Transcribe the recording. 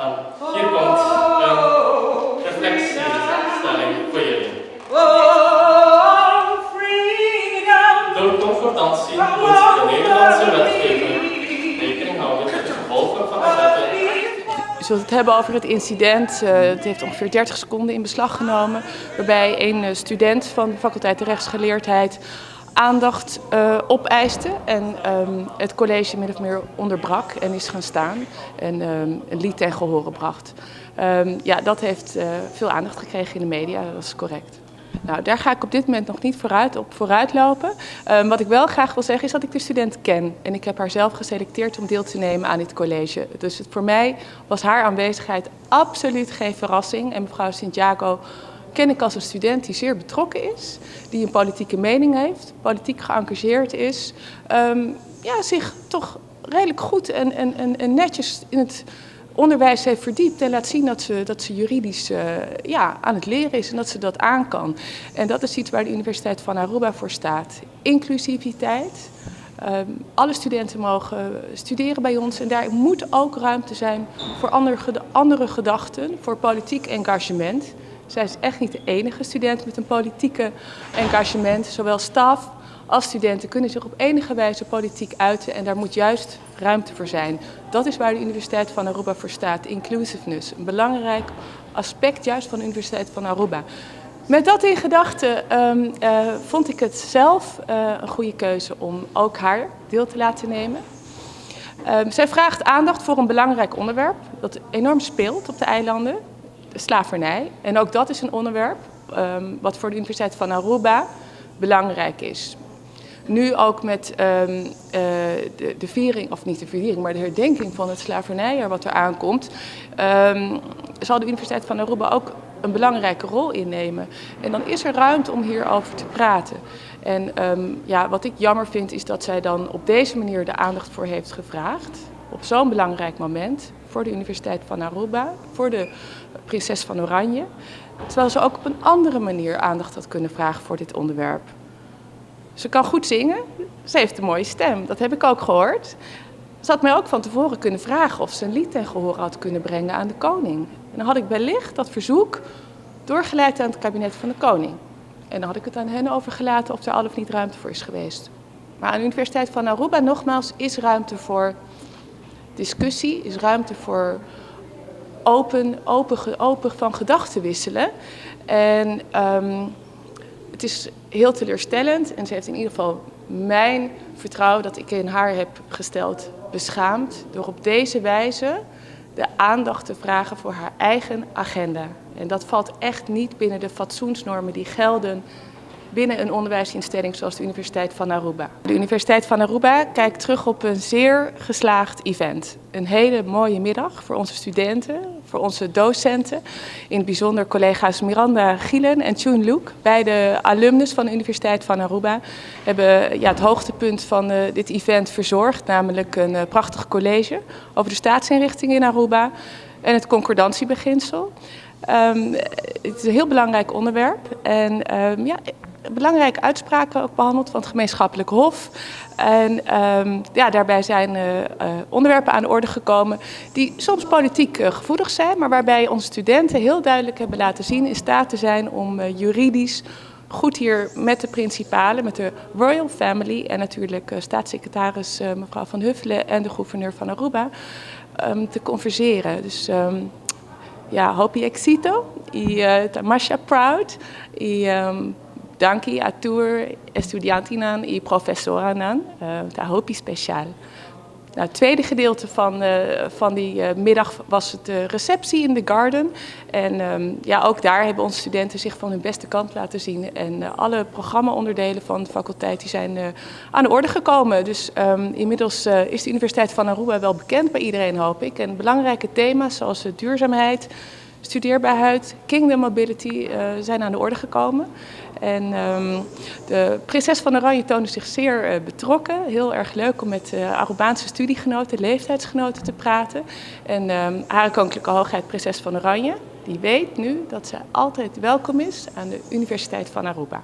Hier komt een reflectiestelling voor jullie. Door concordantie moet de Nederlandse wetgever rekening houden met de gevolgen van de wetten. We zullen het hebben over het incident. Het heeft ongeveer 30 seconden in beslag genomen, waarbij een student van de faculteit de rechtsgeleerdheid aandacht opeiste en het college min of meer onderbrak en is gaan staan en een lied ten gehore bracht. Ja, dat heeft veel aandacht gekregen in de media, dat is correct. Nou, daar ga ik op dit moment nog niet vooruit lopen. Wat ik wel graag wil zeggen is dat ik de student ken. En ik heb haar zelf geselecteerd om deel te nemen aan dit college. Dus voor mij was haar aanwezigheid absoluut geen verrassing. En mevrouw Santiago ken ik als een student die zeer betrokken is. Die een politieke mening heeft, politiek geëngageerd is. Ja, zich toch redelijk goed en netjes in het onderwijs heeft verdiept en laat zien dat ze juridisch aan het leren is en dat ze dat aan kan. En dat is iets waar de Universiteit van Aruba voor staat. Inclusiviteit. Alle studenten mogen studeren bij ons en daar moet ook ruimte zijn voor andere gedachten, voor politiek engagement. Zij is echt niet de enige student met een politieke engagement. Zowel staf als studenten kunnen zich op enige wijze politiek uiten en daar moet juist ruimte voor zijn. Dat is waar de Universiteit van Aruba voor staat, inclusiveness. Een belangrijk aspect juist van de Universiteit van Aruba. Met dat in gedachten vond ik het zelf een goede keuze om ook haar deel te laten nemen. Zij vraagt aandacht voor een belangrijk onderwerp dat enorm speelt op de eilanden, de slavernij. En ook dat is een onderwerp wat voor de Universiteit van Aruba belangrijk is. Nu ook met de viering, of niet de viering, maar de herdenking van het slavernijjaar wat er aankomt, zal de Universiteit van Aruba ook een belangrijke rol innemen. En dan is er ruimte om hierover te praten. En wat ik jammer vind is dat zij dan op deze manier de aandacht voor heeft gevraagd. Op zo'n belangrijk moment voor de Universiteit van Aruba, voor de prinses van Oranje. Terwijl ze ook op een andere manier aandacht had kunnen vragen voor dit onderwerp. Ze kan goed zingen, ze heeft een mooie stem, dat heb ik ook gehoord. Ze had mij ook van tevoren kunnen vragen of ze een lied ten gehore had kunnen brengen aan de koning. En dan had ik wellicht dat verzoek doorgeleid aan het kabinet van de koning. En dan had ik het aan hen overgelaten of er al of niet ruimte voor is geweest. Maar aan de Universiteit van Aruba, nogmaals, is ruimte voor discussie, is ruimte voor open van gedachten wisselen. En het is heel teleurstellend en ze heeft in ieder geval mijn vertrouwen dat ik in haar heb gesteld beschaamd door op deze wijze de aandacht te vragen voor haar eigen agenda. En dat valt echt niet binnen de fatsoensnormen die gelden binnen een onderwijsinstelling zoals de Universiteit van Aruba. De Universiteit van Aruba kijkt terug op een zeer geslaagd event. Een hele mooie middag voor onze studenten, voor onze docenten. In het bijzonder collega's Miranda Gielen en Chun Luke, beide alumnus van de Universiteit van Aruba, hebben het hoogtepunt van dit event verzorgd, namelijk een prachtig college over de staatsinrichting in Aruba en het concordantie-beginsel. Het is een heel belangrijk onderwerp en belangrijke uitspraken ook behandeld van het gemeenschappelijk hof. En daarbij zijn onderwerpen aan de orde gekomen die soms politiek gevoelig zijn, maar waarbij onze studenten heel duidelijk hebben laten zien in staat te zijn om juridisch goed hier met de principalen, met de Royal Family en natuurlijk staatssecretaris mevrouw Van Huffelen en de gouverneur van Aruba te converseren. Dus hopi éxito y tamasha proud y danki a tour estudiantinan y professoranan, hopi speciaal. Nou, het tweede gedeelte van die middag was het de receptie in de garden. En ook daar hebben onze studenten zich van hun beste kant laten zien. En alle programmaonderdelen van de faculteit die zijn aan de orde gekomen. Dus inmiddels is de Universiteit van Aruba wel bekend bij iedereen, hoop ik. En belangrijke thema's zoals duurzaamheid, studeerbaarheid, kingdom mobility zijn aan de orde gekomen. En de prinses van Oranje toonde zich zeer betrokken. Heel erg leuk om met Arubaanse studiegenoten, leeftijdsgenoten te praten. En Hare Koninklijke Hoogheid prinses van Oranje, die weet nu dat zij altijd welkom is aan de Universiteit van Aruba.